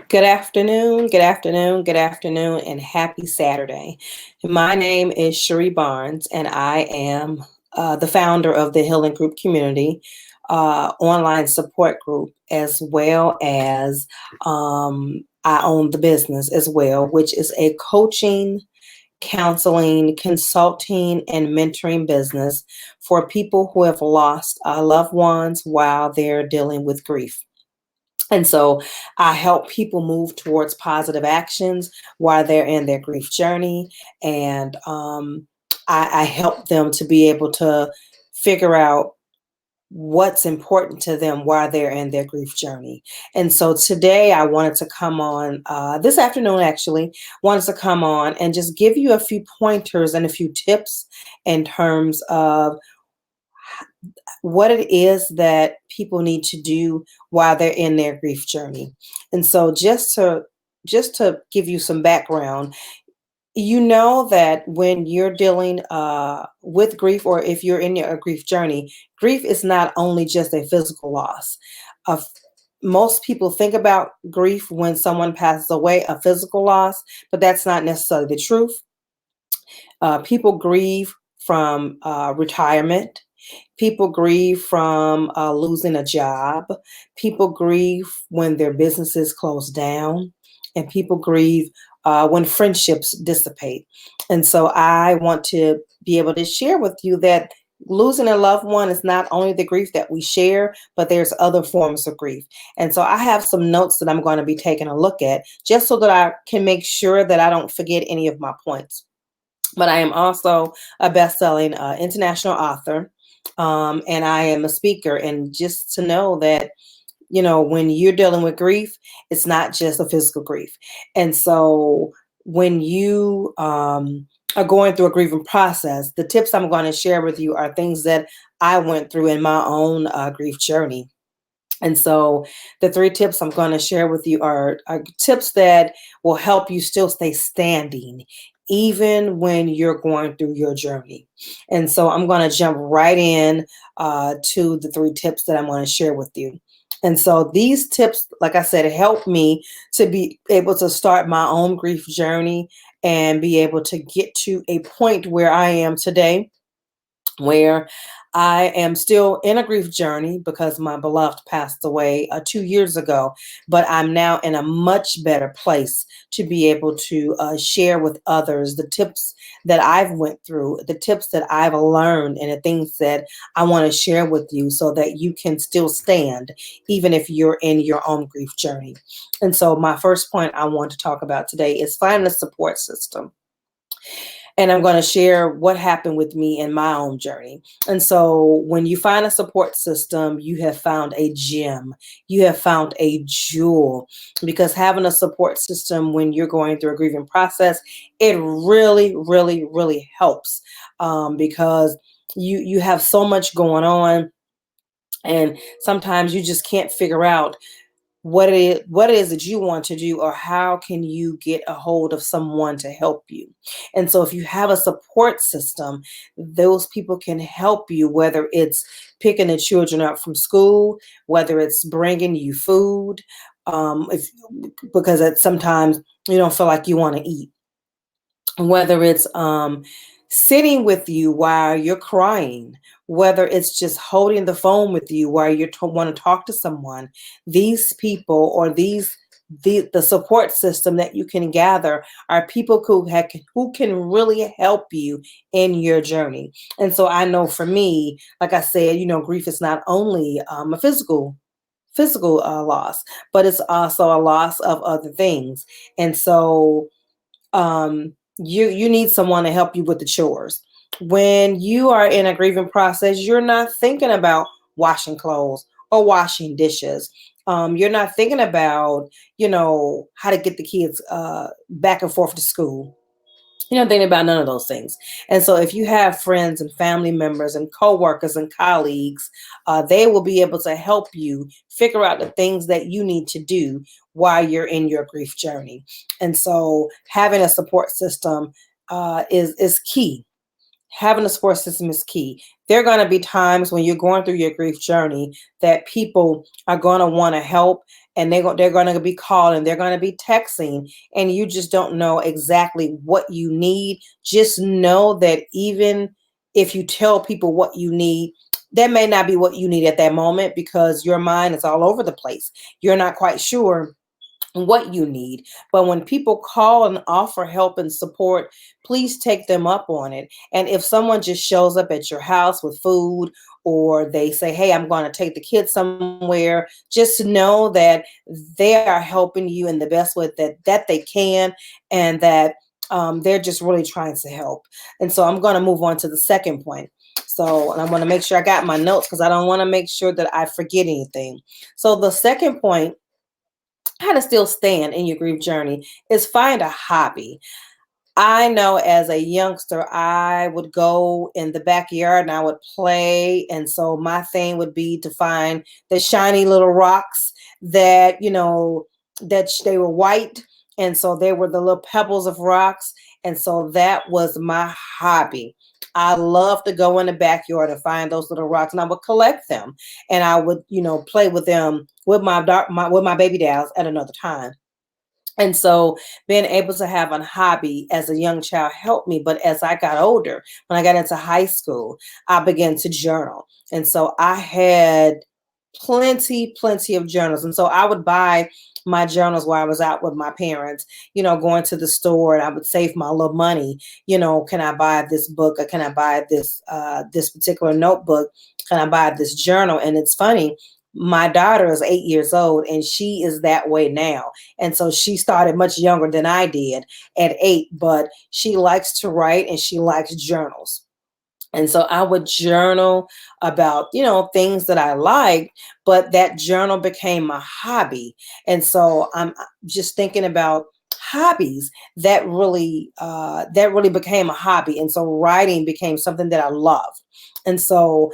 Good afternoon, good afternoon, and happy Saturday. My name is Cherie Barnes, and I am the founder of the Healing Group Community online support group, as well as I own the business as well, which is a coaching, counseling, consulting, and mentoring business for people who have lost loved ones while they're dealing with grief. And so I help people move towards positive actions while they're in their grief journey. And I help them to be able to figure out what's important to them while they're in their grief journey. And so today I wanted to come on, this afternoon actually, wanted to come on and just give you a few pointers and a few tips in terms of what it is that people need to do while they're in their grief journey. And so just to give you some background, you know that when you're dealing with grief, or if you're in your grief journey, grief is not only just a physical loss. Of Most people think about grief when someone passes away, a physical loss, but that's not necessarily the truth. People grieve from retirement. People grieve from losing a job. People grieve when their businesses close down. And people grieve when friendships dissipate. And so I want to be able to share with you that losing a loved one is not only the grief that we share, but there's other forms of grief. And so I have some notes that I'm going to be taking a look at just so that I can make sure that I don't forget any of my points. But I am also a best-selling international author, and I am a speaker. And just to know that, when you're dealing with grief, it's not just a physical grief. And so when you are going through a grieving process, the tips I'm going to share with you are things that I went through in my own grief journey. And so the three tips I'm going to share with you are tips that will help you still stay standing, even when you're going through your journey. And so I'm going to jump right in to the three tips that I'm going to share with you. And so these tips, like I said, help me to be able to start my own grief journey and be able to get to a point where I am today, where I am still in a grief journey because my beloved passed away 2 years ago, but I'm now in a much better place to be able to share with others the tips that I've went through, the tips that I've learned, and the things that I want to share with you so that you can still stand, even if you're in your own grief journey. And so my first point I want to talk about today is find a support system. And I'm going to share what happened with me in my own journey. And so when you find a support system, you have found a gem, you have found a jewel, because having a support system when you're going through a grieving process, it really, really, really helps, because you have so much going on, and sometimes you just can't figure out what it is that you want to do, or how can you get a hold of someone to help you. And so if you have a support system, those people can help you, whether it's picking the children up from school, whether it's bringing you food, if because sometimes you don't feel like you want to eat, whether it's sitting with you while you're crying, whether it's just holding the phone with you while you want to talk to someone. These people, or the support system that you can gather, are people who can really help you in your journey. And so I know for me, like I said, grief is not only a physical loss, but it's also a loss of other things. And so you need someone to help you with the chores. When you are in a grieving process, you're not thinking about washing clothes or washing dishes. You're not thinking about, how to get the kids back and forth to school. You're not thinking about none of those things. And so if you have friends and family members and coworkers and colleagues, they will be able to help you figure out the things that you need to do while you're in your grief journey. And so having a support system is key. Having a support system is key. There are going to be times when you're going through your grief journey that people are going to want to help, and they're going to be calling, they're going to be texting, and you just don't know exactly what you need. Just know that even if you tell people what you need, that may not be what you need at that moment because your mind is all over the place. You're not quite sure what you need. But when people call and offer help and support, please take them up on it. And if someone just shows up at your house with food, or they say, hey, I'm going to take the kids somewhere, just know that they are helping you in the best way that they can, and that they're just really trying to help. And so I'm going to move on to the second point. So, and I want to make sure I got my notes because I don't want to make sure that I forget anything. So the second point, how to still stand in your grief journey, is find a hobby. I know as a youngster, I would go in the backyard and I would play. And so my thing would be to find the shiny little rocks that, they were white. And so they were the little pebbles of rocks. And so that was my hobby. I love to go in the backyard and find those little rocks, and I would collect them, and I would, play with them with with my baby dolls at another time. And so being able to have a hobby as a young child helped me. But as I got older, when I got into high school, I began to journal. And so I had plenty of journals. And so I would buy my journals while I was out with my parents, going to the store, and I would save my little money. Can I buy this book, or can I buy this particular notebook? Can I buy this journal? And it's funny, my daughter is 8 years old and she is that way now. And so she started much younger than I did at 8, but she likes to write and she likes journals. And so I would journal about, things that I liked, but that journal became a hobby. And so I'm just thinking about hobbies that really became a hobby. And so writing became something that I love. And so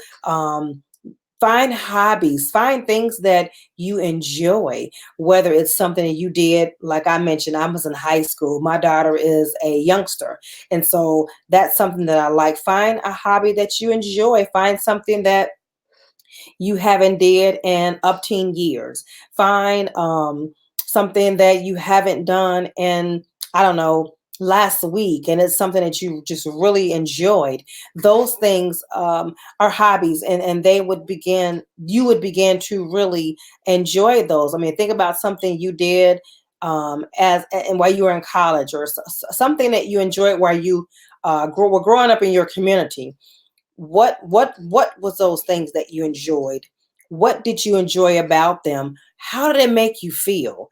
find hobbies, find things that you enjoy, whether it's something that you did. Like I mentioned, I was in high school. My daughter is a youngster. And so that's something that I like. Find a hobby that you enjoy. Find something that you haven't did in up 10 years. Find something that you haven't done in, I don't know, last week, and it's something that you just really enjoyed. Those things are hobbies, and you would begin to really enjoy those. I mean, think about something you did as and while you were in college, or something that you enjoyed while you were growing up in your community. What was those things that you enjoyed? What did you enjoy about them? How did it make you feel?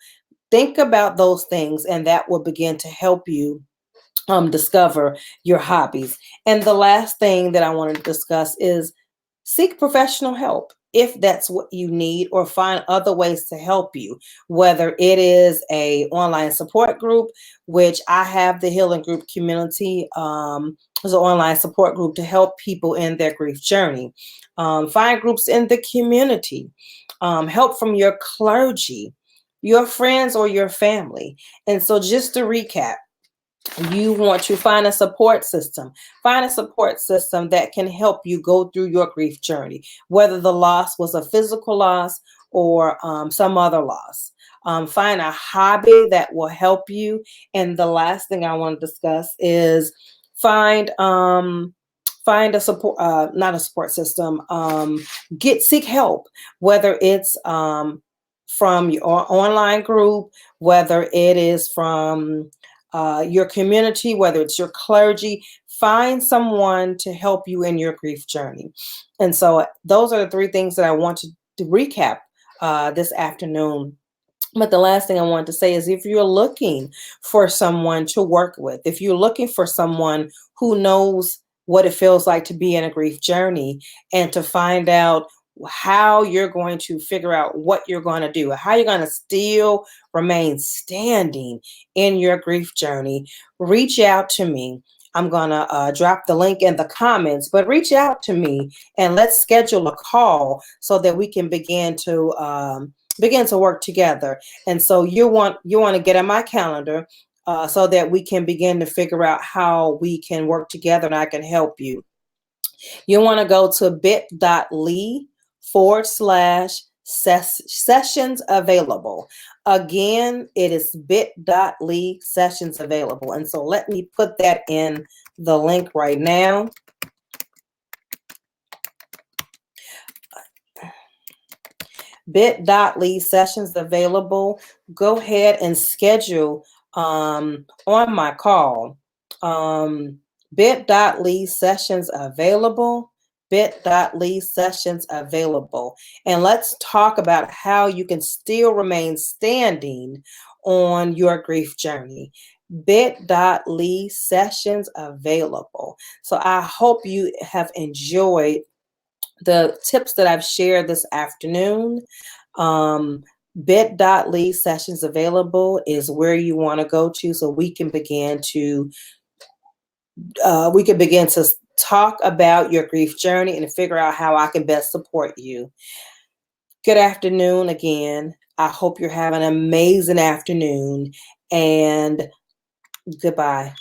Think about those things, and that will begin to help you discover your hobbies. And the last thing that I want to discuss is seek professional help if that's what you need, or find other ways to help you, whether it is a online support group, which I have the Healing Group Community as an online support group to help people in their grief journey. Find groups in the community, help from your clergy, your friends, or your family. And so just to recap, you want to find a support system. Find a support system that can help you go through your grief journey, whether the loss was a physical loss or some other loss. Find a hobby that will help you. And the last thing I want to discuss is find find a support, not a support system. Seek help, whether it's from your online group, whether it is from your community, whether it's your clergy. Find someone to help you in your grief journey. And so those are the three things that I want to recap this afternoon. But the last thing I want to say is, if you're looking for someone to work with, if you're looking for someone who knows what it feels like to be in a grief journey, and to find out how you're going to figure out what you're going to do, how you're going to still remain standing in your grief journey, reach out to me. I'm going to drop the link in the comments, but reach out to me and let's schedule a call so that we can begin to work together. And so you want to get on my calendar. so that we can begin to figure out how we can work together and I can help you. You want to go to bit.ly/sessions available. Again, it is bit.ly sessions available. And so let me put that in the link right now. Bit.ly sessions available. Go ahead and schedule on my call. Bit.ly sessions available. Bit.ly sessions available. And let's talk about how you can still remain standing on your grief journey. Bit.ly sessions available. So I hope you have enjoyed the tips that I've shared this afternoon. Bit.ly sessions available is where you want to go to so we can begin to talk about your grief journey and figure out how I can best support you. Good afternoon again. I hope you're having an amazing afternoon, and goodbye.